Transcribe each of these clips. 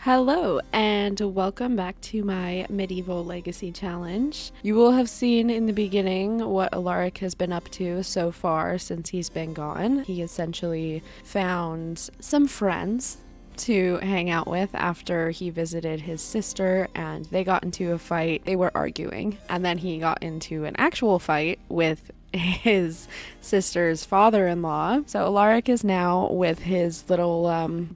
Hello and welcome back to my medieval legacy challenge. You will have seen in the beginning what Alaric has been up to so far since he's been gone. He essentially found some friends to hang out with after he visited his sister and they got into a fight. They were arguing and then he got into an actual fight with his sister's father-in-law. So Alaric is now with his little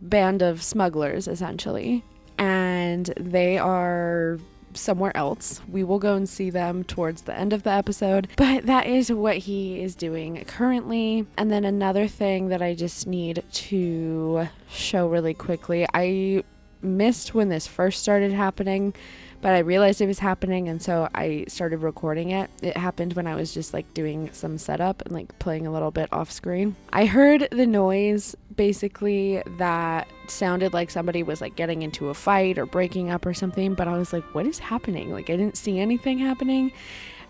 band of smugglers, essentially, and they are somewhere else. We will go and see them towards the end of the episode, but that is what he is doing currently. And then another thing that I just need to show really quickly, I missed when this first started happening, but I realized it was happening, and so I started recording it. It happened when I was just like doing some setup and like playing a little bit off screen. I heard the noise basically that sounded like somebody was like getting into a fight or breaking up or something, but I was like, what is happening? Like I didn't see anything happening.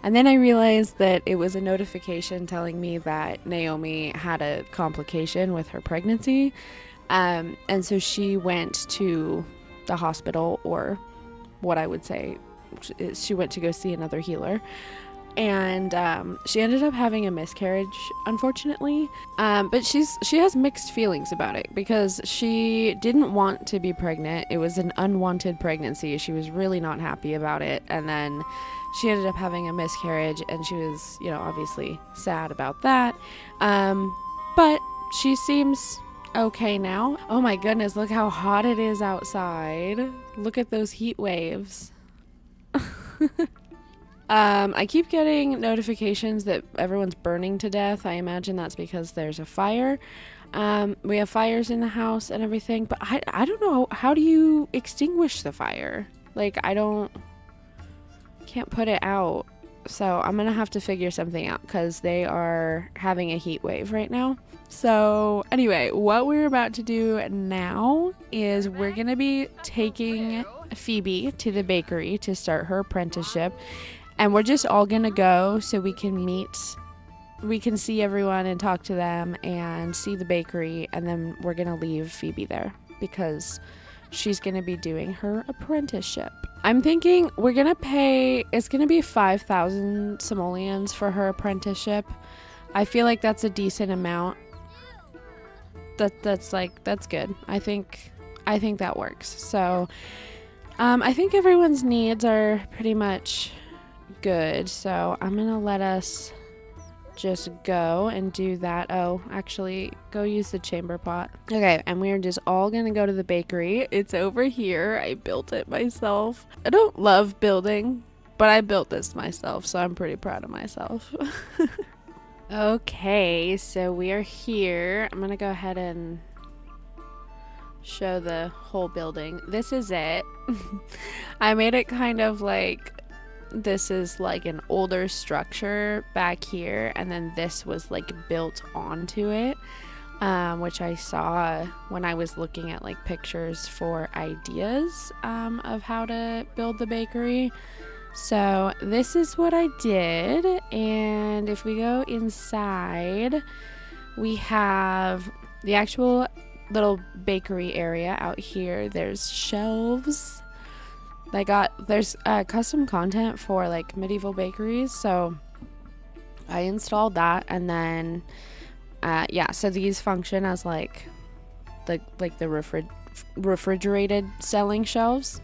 And then I realized that it was a notification telling me that Naomi had a complication with her pregnancy. And so she went to the hospital, or what I would say is she went to go see another healer, and she ended up having a miscarriage, unfortunately, but she has mixed feelings about it because she didn't want to be pregnant. It was an unwanted pregnancy. She was really not happy about it, and then she ended up having a miscarriage, and she was, obviously sad about that, but she seems okay now. Oh my goodness, look how hot it is outside. Look at those heat waves. I keep getting notifications that everyone's burning to death. I imagine that's because there's a fire. We have fires in the house and everything, but I don't know, how do you extinguish the fire? Like, can't put it out. So I'm gonna have to figure something out because they are having a heat wave right now. So anyway, what we're about to do now is we're gonna be taking Phoebe to the bakery to start her apprenticeship, and we're just all gonna go so we can see everyone and talk to them and see the bakery, and then we're gonna leave Phoebe there because she's gonna be doing her apprenticeship. I'm thinking it's gonna be 5,000 simoleons for her apprenticeship. I feel like that's a decent amount. That's good. I think that works. So I think everyone's needs are pretty much good. So I'm gonna let us just go and do that. Oh, actually, go use the chamber pot. Okay, and we're just all gonna go to the bakery. It's over here. I built it myself. I don't love building, but I built this myself, so I'm pretty proud of myself. Okay, so we are here. I'm gonna go ahead and show the whole building. This is it. I made it kind of like this is like an older structure back here, and then this was like built onto it, which I saw when I was looking at like pictures for ideas of how to build the bakery. So this is what I did, and if we go inside, we have the actual little bakery area out here. There's shelves. There's custom content for like medieval bakeries, so I installed that, and then so these function as like the refrigerated selling shelves.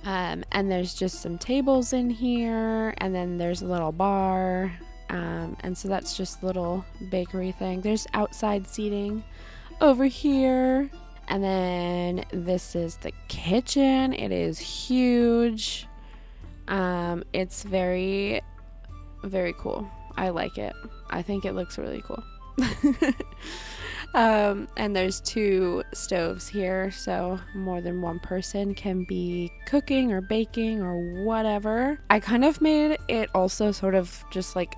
And there's just some tables in here, and then there's a little bar, and so that's just a little bakery thing. There's outside seating over here, and then this is the kitchen. It is huge. It's very, very cool. I like it. I think it looks really cool. And there's 2 stoves here, so more than one person can be cooking or baking or whatever. I kind of made it also sort of just like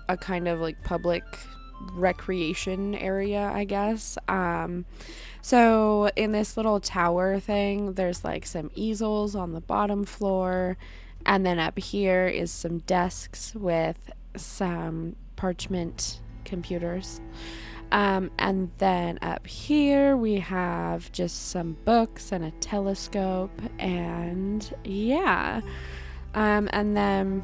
a kind of like public recreation area, I guess. So in this little tower thing, there's like some easels on the bottom floor, and then up here is some desks with some parchment computers. And then up here we have just some books and a telescope, and yeah. And then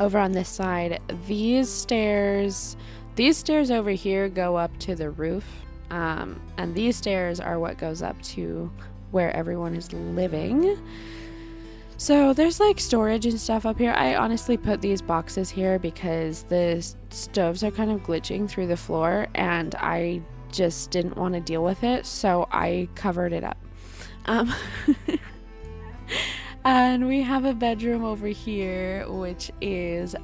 over on this side, these stairs over here go up to the roof. And these stairs are what goes up to where everyone is living. So there's like storage and stuff up here. I honestly put these boxes here because the stoves are kind of glitching through the floor and I just didn't want to deal with it, so I covered it up. And we have a bedroom over here, which is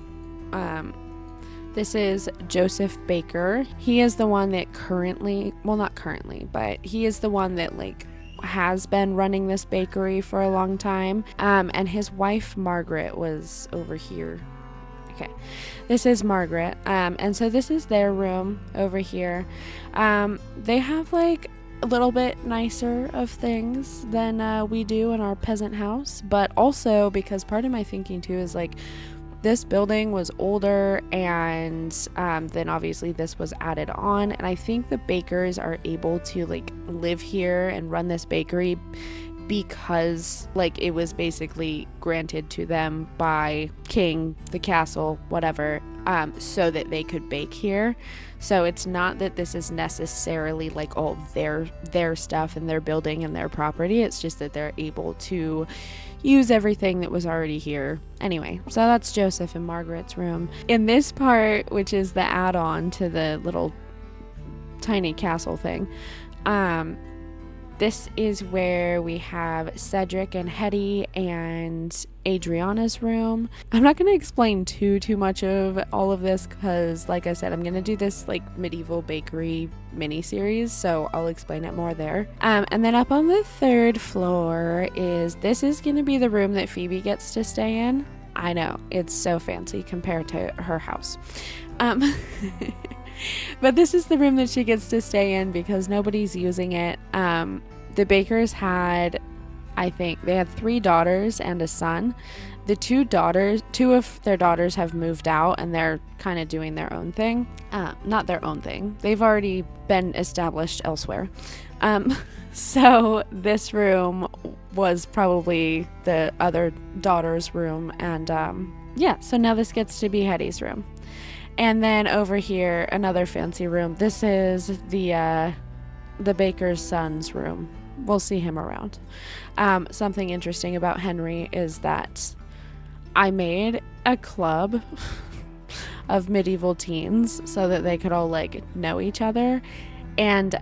this is Joseph Baker. He is the one that currently, well, not currently, but he is the one that like has been running this bakery for a long time. And his wife Margaret was over here. Okay, this is Margaret. And so this is their room over here. They have like a little bit nicer of things than we do in our peasant house, but also because part of my thinking too is like this building was older, and then obviously this was added on, and I think the bakers are able to like live here and run this bakery because like it was basically granted to them by king, the castle, whatever, so that they could bake here. So it's not that this is necessarily like all their stuff and their building and their property. It's just that they're able to use everything that was already here. Anyway, so that's Joseph and Margaret's room. In this part, which is the add-on to the little tiny castle thing, this is where we have Cedric and Hetty and Adriana's room. I'm not going to explain too much of all of this because, like I said, I'm going to do this like medieval bakery mini series, so I'll explain it more there. And then up on the third floor this is going to be the room that Phoebe gets to stay in. I know, it's so fancy compared to her house. But this is the room that she gets to stay in because nobody's using it. The Bakers had, I think, they had 3 daughters and a son. The 2 of their daughters have moved out and they're kind of doing their own thing. Not their own thing. They've already been established elsewhere. So this room was probably the other daughter's room. And yeah, so now this gets to be Hetty's room. And then over here, another fancy room. This is the baker's son's room. We'll see him around. Something interesting about Henry is that I made a club of medieval teens so that they could all like know each other. And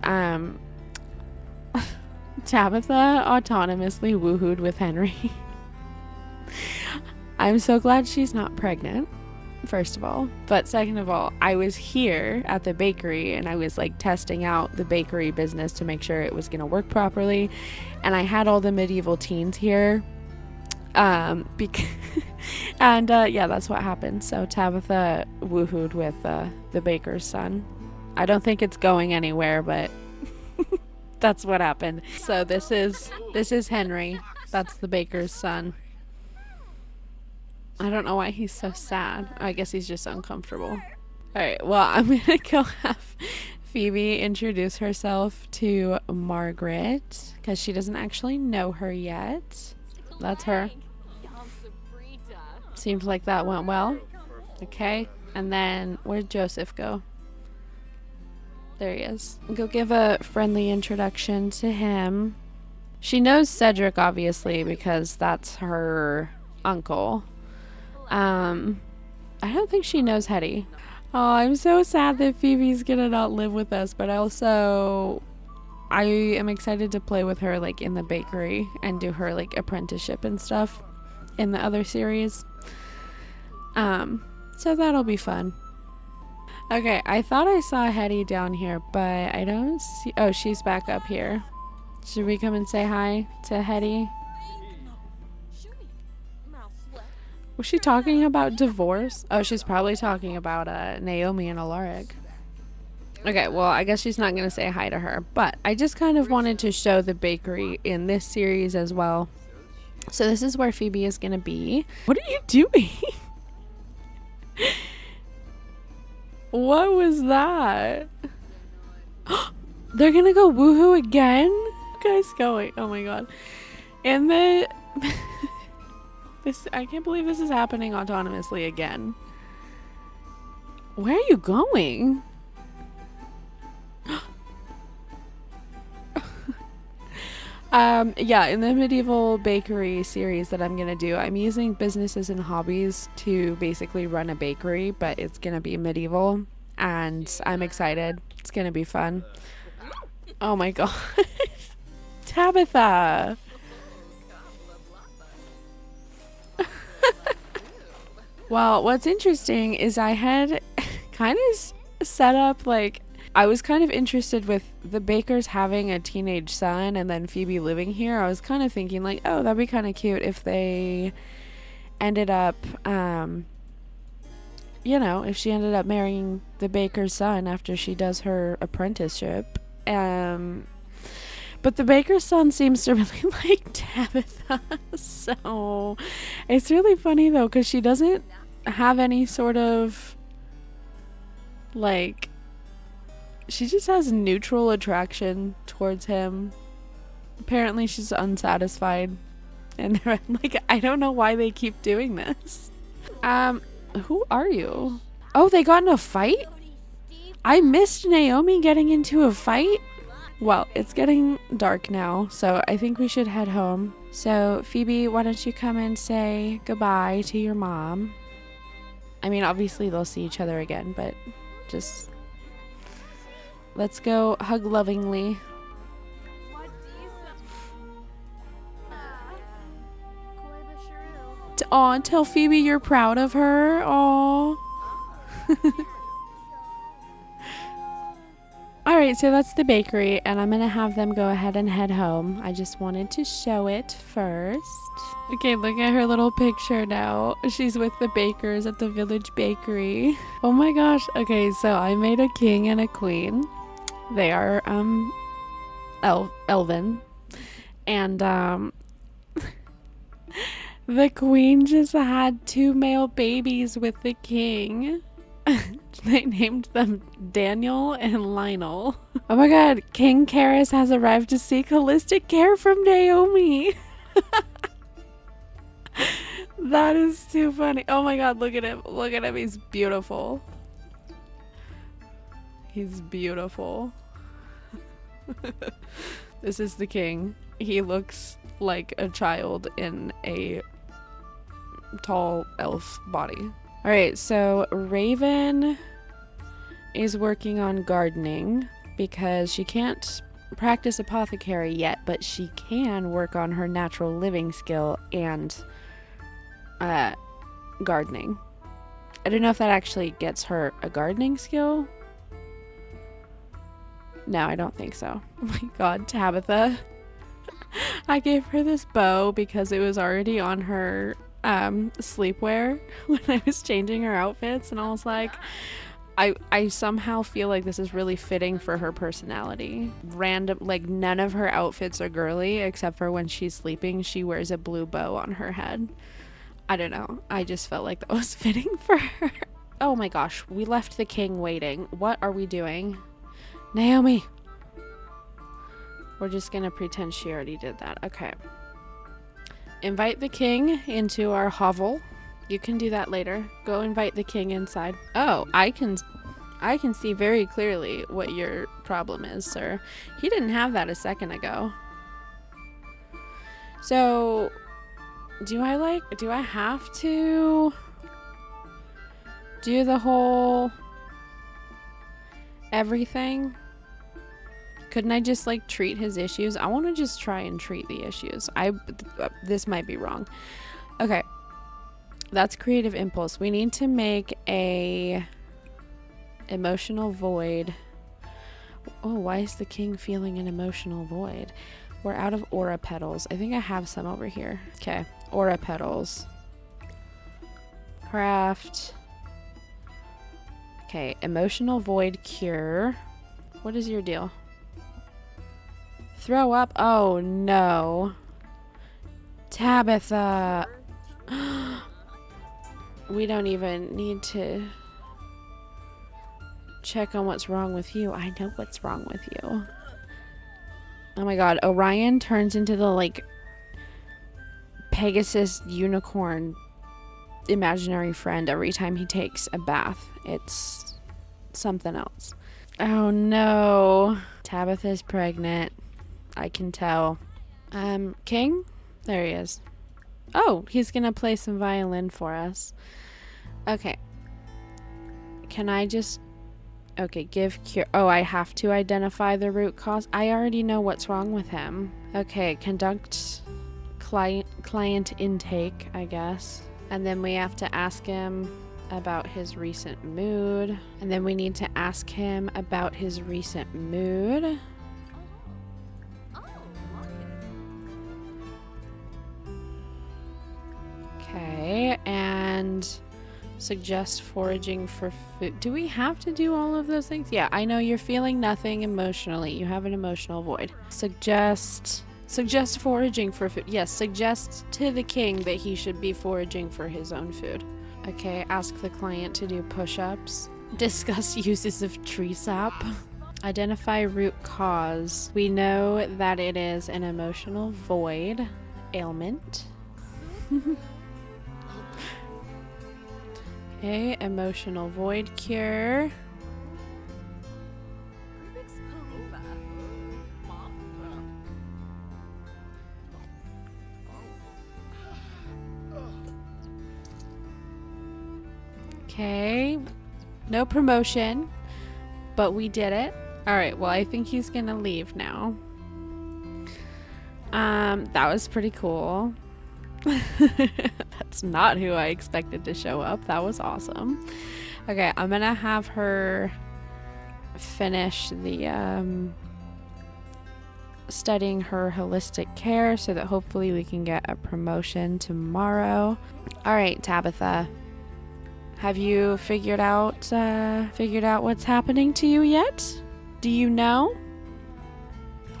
Tabitha autonomously woohooed with Henry. I'm so glad she's not pregnant, first of all, but second of all, I was here at the bakery and I was like testing out the bakery business to make sure it was going to work properly, and I had all the medieval teens here and yeah, that's what happened. So Tabitha woohooed with the baker's son. I don't think it's going anywhere, but that's what happened. So this is Henry. That's the baker's son. I don't know why he's so sad. I guess he's just uncomfortable. Alright, well, I'm gonna go have Phoebe introduce herself to Margaret because she doesn't actually know her yet. That's her. Seems like that went well. Okay, and then where'd Joseph go? There he is. Go give a friendly introduction to him. She knows Cedric, obviously, because that's her uncle. I don't think she knows Hetty. Oh, I'm so sad that Phoebe's gonna not live with us, but I am excited to play with her like in the bakery and do her like apprenticeship and stuff in the other series. So that'll be fun. Okay, I thought I saw Hetty down here, but I don't see. Oh, she's back up here. Should we come and say hi to Hetty? Was she talking about divorce? Oh, she's probably talking about Naomi and Alaric. Okay, well, I guess she's not going to say hi to her. But I just kind of wanted to show the bakery in this series as well. So this is where Phoebe is going to be. What are you doing? What was that? They're gonna go woohoo again? Guys going. Oh my god. And the I can't believe this is happening autonomously again. Where are you going? Yeah, in the medieval bakery series that I'm gonna do, I'm using businesses and hobbies to basically run a bakery, but it's gonna be medieval, and I'm excited. It's gonna be fun. Oh my god. Tabitha! Well, what's interesting is I had kind of set up like I was kind of interested with the Bakers having a teenage son and then Phoebe living here. I was kind of thinking like, oh, that'd be kind of cute if they ended up, you know, if she ended up marrying the Baker's son after she does her apprenticeship. But the Baker's son seems to really like Tabitha, so it's really funny though because she doesn't have any sort of like, she just has neutral attraction towards him. Apparently she's unsatisfied, and like, I don't know why they keep doing this. Who are you? Oh, they got in a fight? I missed Naomi getting into a fight. Well, it's getting dark now, so I think we should head home. So, Phoebe, why don't you come and say goodbye to your mom? I mean, obviously they'll see each other again, but just let's go hug lovingly. Aw, tell Phoebe you're proud of her. Aw. Alright, so that's the bakery, and I'm gonna have them go ahead and head home. I just wanted to show it first. Okay, look at her little picture now. She's with the bakers at the village bakery. Oh my gosh. Okay, so I made a king and a queen. They are, elven. And, the queen just had 2 male babies with the king. They named them Daniel and Lionel. Oh my god, King Karis has arrived to seek holistic care from Naomi. That is too funny. Oh my god, look at him. Look at him. He's beautiful. He's beautiful. This is the king. He looks like a child in a tall elf body. Alright, so Raven is working on gardening because she can't practice apothecary yet, but she can work on her natural living skill and gardening. I don't know if that actually gets her a gardening skill. No, I don't think so. Oh my god, Tabitha. I gave her this bow because it was already on her sleepwear when I was changing her outfits, and I was like, I somehow feel like this is really fitting for her personality. Random, like, none of her outfits are girly except for when she's sleeping she wears a blue bow on her head. I don't know, I just felt like that was fitting for her. Oh my gosh, we left the king waiting. What are we doing? Naomi! We're just gonna pretend she already did that. Okay. Invite the king into our hovel. You can do that later. Go invite the king inside. Oh, I can see very clearly what your problem is, sir. He didn't have that a second ago. So, do I have to do the whole everything? Couldn't I just like treat his issues? I want to just try and treat the issues. This might be wrong. Okay. That's creative impulse. We need to make a emotional void. Oh, why is the king feeling an emotional void? We're out of aura petals. I think I have some over here. Okay. Aura petals. Craft. Okay. Emotional void cure. What is your deal? Throw up? Oh no. Tabitha. We don't even need to check on what's wrong with you. I know what's wrong with you. Oh my god, Orion turns into the, like, Pegasus unicorn imaginary friend every time he takes a bath. It's something else. Oh no. Tabitha's pregnant. I can tell. King? There he is. Oh, he's gonna play some violin for us. Okay. Can I just... Okay, give cure... Oh, I have to identify the root cause? I already know what's wrong with him. Okay, conduct client intake, I guess. And then we have to ask him about his recent mood. And then we need to ask him about his recent mood. Okay, and suggest foraging for food. Do we have to do all of those things? Yeah, I know you're feeling nothing emotionally. You have an emotional void. Suggest foraging for food. Yes, suggest to the king that he should be foraging for his own food. Okay, ask the client to do push-ups. Discuss uses of tree sap. Identify root cause. We know that it is an emotional void ailment. Okay, emotional void cure. Okay, no promotion, but we did it. All right, well, I think he's gonna leave now. That was pretty cool. That's not who I expected to show up. That was awesome. Okay, I'm gonna have her finish the studying her holistic care so that hopefully we can get a promotion tomorrow. All right, Tabitha, have you figured out what's happening to you yet? Do you know?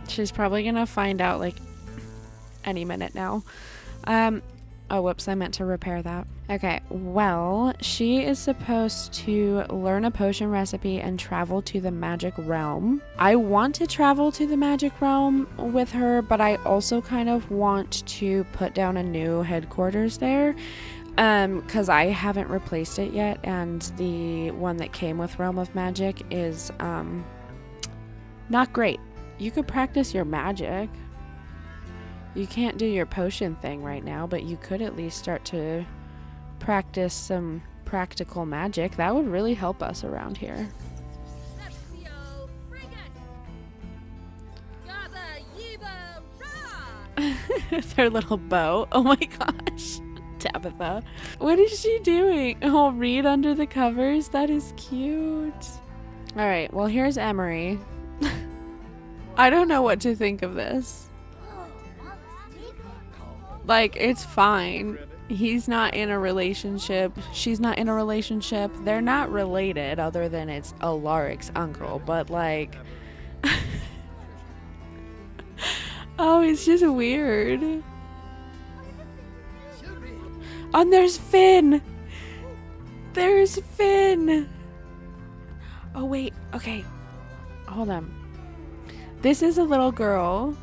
She's probably gonna find out like any minute now. Oh, whoops, I meant to repair that. Okay, well, she is supposed to learn a potion recipe and travel to the magic realm. I want to travel to the magic realm with her, but I also kind of want to put down a new headquarters there, because I haven't replaced it yet, and the one that came with Realm of Magic is, not great. You could practice your magic. You can't do your potion thing right now, but you could at least start to practice some practical magic. That would really help us around here. Their little bow. Oh my gosh. Tabitha. What is she doing? Oh, read under the covers? That is cute. Alright, well, here's Emery. I don't know what to think of this. Like, it's fine. He's not in a relationship. She's not in a relationship. They're not related other than it's Alaric's uncle. But, like... oh, it's just weird. Oh, and there's Finn! There's Finn! Oh, wait. Okay. Hold on. This is a little girl...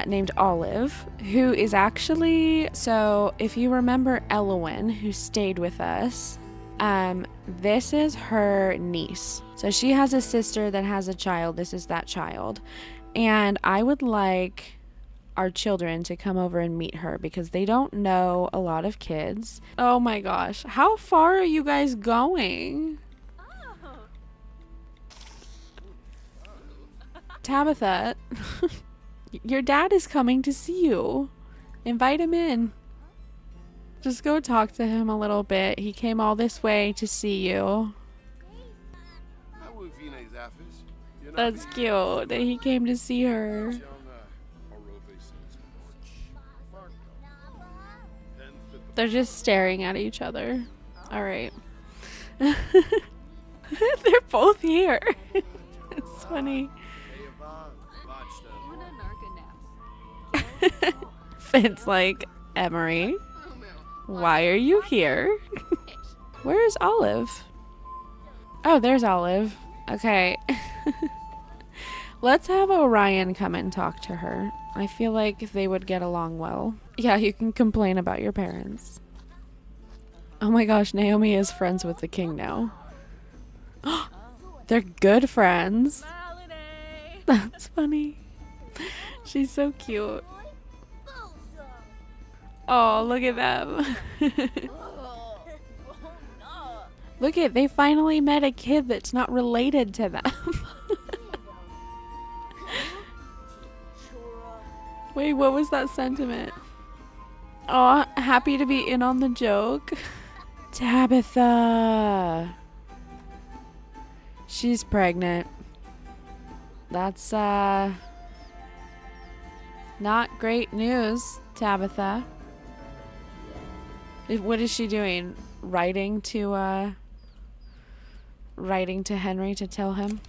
named Olive, who is actually, so if you remember Elowen, who stayed with us, this is her niece. So she has a sister that has a child. This is that child. And I would like our children to come over and meet her because they don't know a lot of kids. Oh my gosh. How far are you guys going? Tabitha. Your dad is coming to see you. Invite him in. Just go talk to him a little bit. He came all this way to see you. That's cute that he came to see her. They're just staring at each other. Alright. They're both here. It's funny. Finn's like, Emery, why are you here? Where is Olive? Oh, there's Olive. Okay. Let's have Orion come and talk to her. I feel like they would get along well. Yeah, you can complain about your parents. Oh my gosh, Naomi is friends with the king now. They're good friends. That's funny. She's so cute. Oh, look at them. Look at, they finally met a kid that's not related to them. Wait, what was that sentiment? Oh, happy to be in on the joke. Tabitha. She's pregnant. That's, not great news, Tabitha. What is she doing? Writing to Henry to tell him?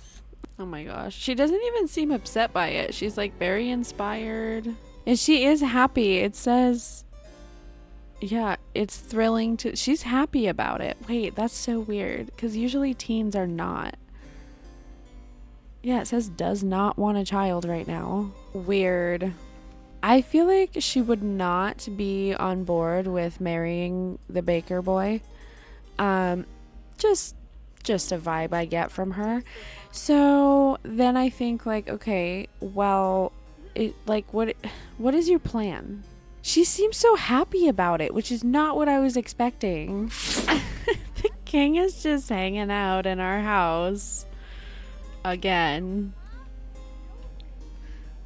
Oh my gosh. She doesn't even seem upset by it. She's like very inspired. And she is happy. It says, yeah, it's thrilling to, she's happy about it. Wait, that's so weird. Because usually teens are not. Yeah, it says does not want a child right now. Weird. I feel like she would not be on board with marrying the baker boy. Just a vibe I get from her. So then I think like, okay, well, what is your plan? She seems so happy about it, which is not what I was expecting. The king is just hanging out in our house again.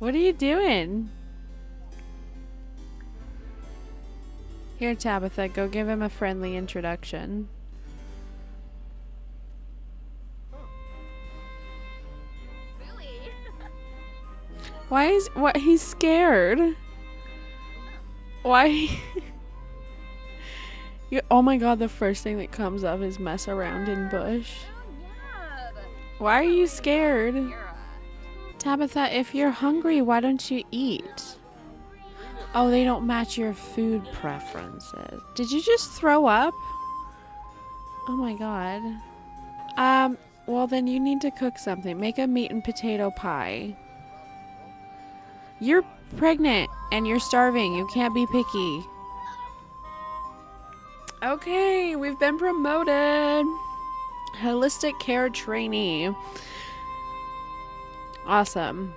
What are you doing? Here, Tabitha, go give him a friendly introduction. Why is, what, he's scared? Why? Oh my god, the first thing that comes up is mess around in bush. Why are you scared? Tabitha, if you're hungry, why don't you eat? Oh, they don't match your food preferences. Did you just throw up? Oh my god. Well then you need to cook something. Make a meat and potato pie. You're pregnant and you're starving. You can't be picky. Okay, we've been promoted. Holistic care trainee. Awesome.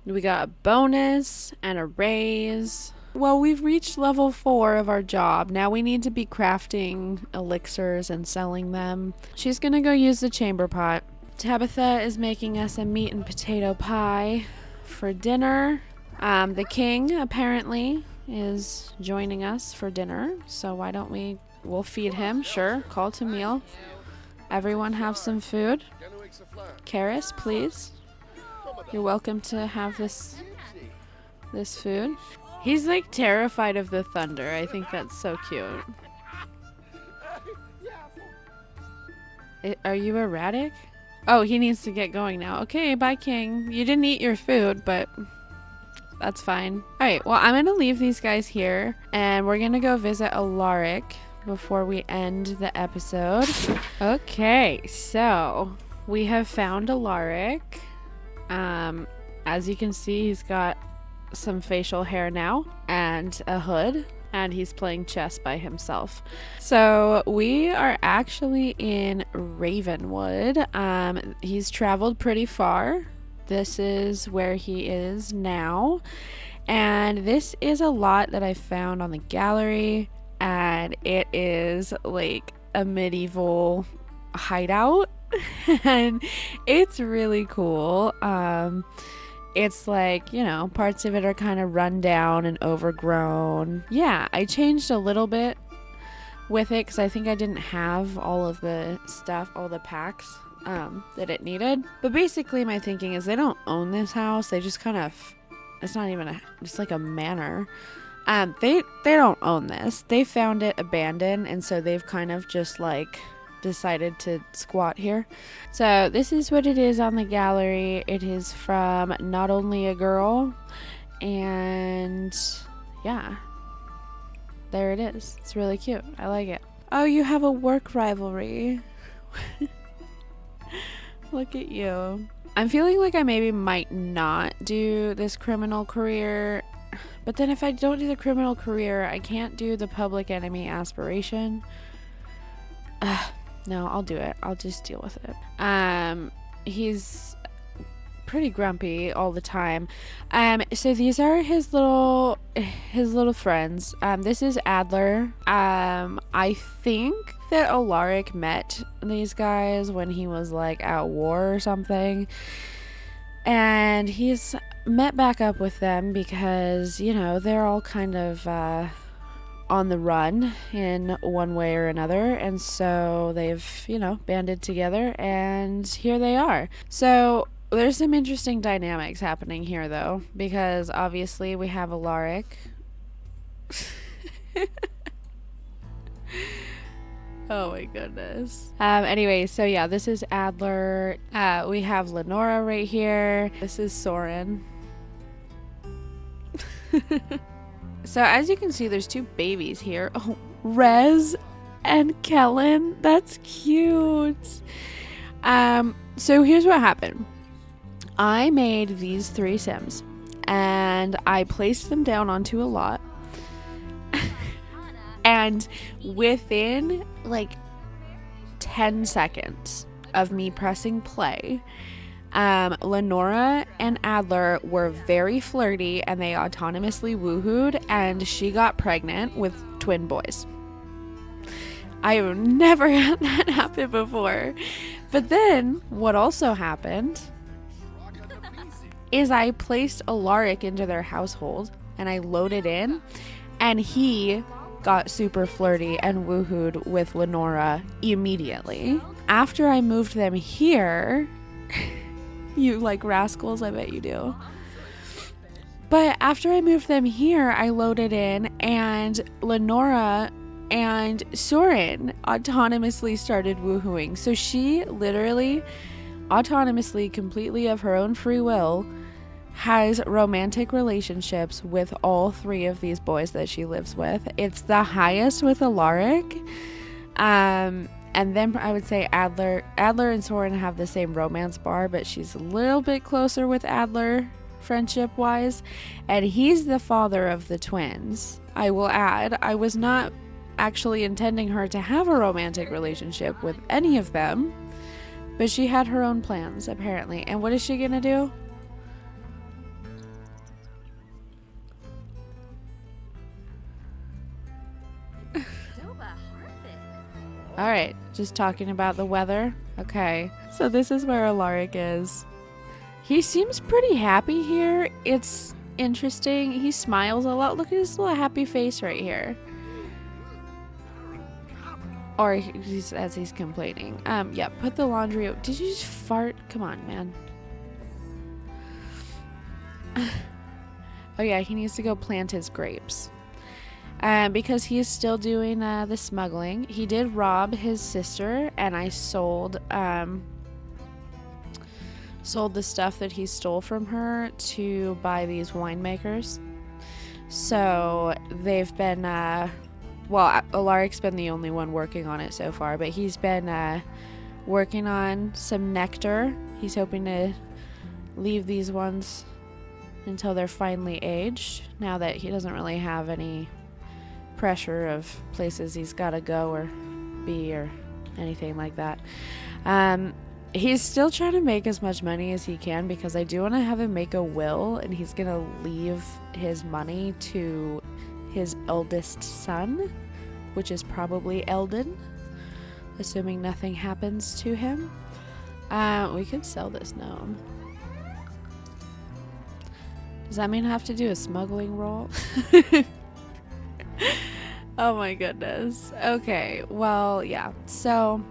We got a bonus and a raise. Well, we've reached level 4 of our job. Now we need to be crafting elixirs and selling them. She's gonna go use the chamber pot. Tabitha is making us a meat and potato pie for dinner. The king apparently is joining us for dinner. So why don't we'll feed him. Sure, call to meal. Everyone have some food. Karis, please. You're welcome to have this food. He's like terrified of the thunder. I think that's so cute. Are you erratic? Oh, he needs to get going now. Okay, bye, King. You didn't eat your food, but that's fine. Alright, well, I'm gonna leave these guys here, and we're gonna go visit Alaric before we end the episode. Okay, so we have found Alaric. As you can see, he's got some facial hair now and a hood, and he's playing chess by himself. So we are actually in Ravenwood. He's traveled pretty far. This is where he is now, and this is a lot that I found on the gallery, and it is like a medieval hideout. And it's really cool. It's like, you know, parts of it are kind of run down and overgrown. Yeah, I changed a little bit with it because I think I didn't have all of the stuff, all the packs that it needed. But basically my thinking is they don't own this house. They just kind of, it's not even it's like a manor. They don't own this. They found it abandoned, and so they've kind of just like decided to squat here. So this is what it is on the gallery. It is from Not Only a Girl, and yeah, there it is. It's really cute. I like it. Oh, you have a work rivalry. Look at you. I'm feeling like I maybe might not do this criminal career, but then if I don't do the criminal career, I can't do the public enemy aspiration. No, I'll do it. I'll just deal with it. He's pretty grumpy all the time. So these are his little friends. This is Adler. I think that Alaric met these guys when he was like at war or something, and he's met back up with them because, you know, they're all kind of on the run in one way or another, and so they've, you know, banded together and here they are. So there's some interesting dynamics happening here though, because obviously we have Alaric. Oh my goodness. Anyway, so yeah, this is Adler. We have Lenora right here. This is Soren. So as you can see, there's two babies here. Oh, Rez and Kellen. That's cute. So here's what happened. I made these 3 Sims and I placed them down onto a lot. And within like 10 seconds of me pressing play, Lenora and Adler were very flirty and they autonomously woohooed, and she got pregnant with twin boys. I have never had that happen before. But then what also happened is I placed Alaric into their household and I loaded in, and he got super flirty and woohooed with Lenora immediately. After I moved them here, you like rascals, I bet you do. But after I moved them here, I loaded in, and Lenora and Soren autonomously started woohooing. So she literally, autonomously, completely of her own free will, has romantic relationships with all 3 of these boys that she lives with. It's the highest with Alaric. And then I would say Adler and Soren have the same romance bar, but she's a little bit closer with Adler friendship wise. And he's the father of the twins. I will add, I was not actually intending her to have a romantic relationship with any of them, but she had her own plans apparently. And what is she gonna do? Alright, just talking about the weather. Okay, so this is where Alaric is. He seems pretty happy here. It's interesting. He smiles a lot. Look at his little happy face right here. Or he's, as he's complaining. Yeah, put the laundry out. Did you just fart? Come on, man. Oh yeah, he needs to go plant his grapes. Because he is still doing the smuggling. He did rob his sister, and I sold the stuff that he stole from her to buy these winemakers. So they've been, well, Alaric's been the only one working on it so far, but he's been working on some nectar. He's hoping to leave these ones until they're finally aged, now that he doesn't really have any pressure of places he's got to go or be or anything like that. He's still trying to make as much money as he can, because I do want to have him make a will, and he's gonna leave his money to his eldest son, which is probably Eldon, assuming nothing happens to him. We could sell this gnome. Does that mean I have to do a smuggling roll? Oh my goodness. Okay, well, yeah. So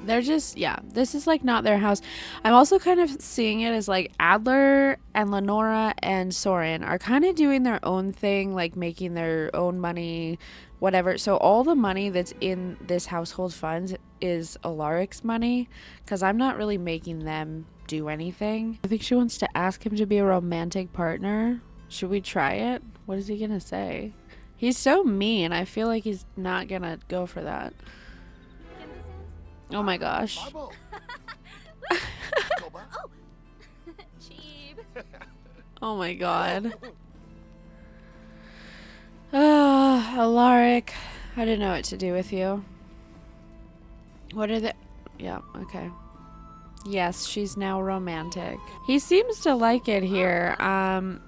they're just, yeah, this is like not their house. I'm also kind of seeing it as like Adler and Lenora and Soren are kind of doing their own thing, like making their own money, whatever. So all the money that's in this household funds is Alaric's money, because I'm not really making them do anything. I think she wants to ask him to be a romantic partner. Should we try it? What is he gonna say? He's so mean. I feel like he's not gonna go for that. Oh my gosh. Oh my god. Alaric, I don't know what to do with you. What are the... Yeah, okay. Yes, she's now romantic. He seems to like it here.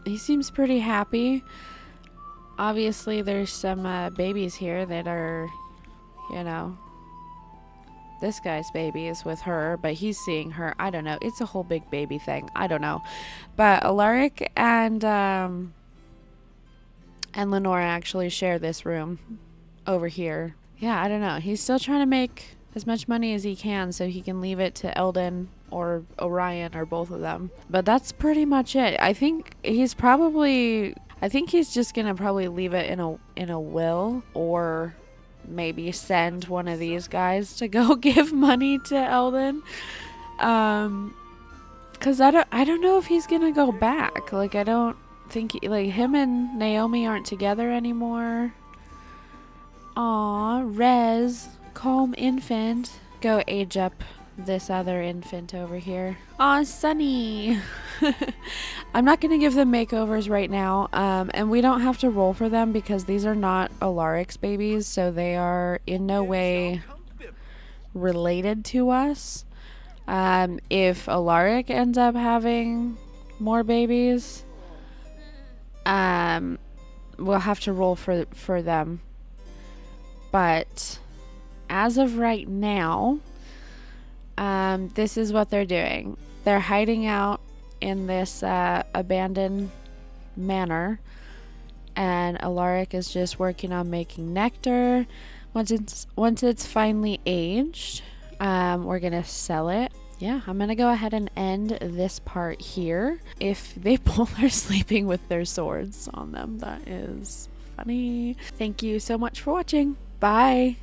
He seems pretty happy. Obviously, there's some babies here that are, you know, this guy's baby is with her, but he's seeing her. I don't know. It's a whole big baby thing. I don't know. But Alaric and Lenora actually share this room over here. Yeah, I don't know. He's still trying to make as much money as he can so he can leave it to Eldon or Orion or both of them. But that's pretty much it. I think he's just gonna probably leave it in a will, or maybe send one of these guys to go give money to Eldon. Cause I don't know if he's gonna go back. Like, I don't think like him and Naomi aren't together anymore. Aw, Rez, calm infant. Go age up this other infant over here. Aw, Sunny. I'm not gonna give them makeovers right now, and we don't have to roll for them because these are not Alaric's babies, so they are in no way related to us. If Alaric ends up having more babies, we'll have to roll for them. But as of right now, this is what they're doing. They're hiding out in this abandoned manor, and Alaric is just working on making nectar. Once it's finally aged, we're gonna sell it. Yeah, I'm gonna go ahead and end this part here. If they both are sleeping with their swords on them, that is funny. Thank you so much for watching. Bye.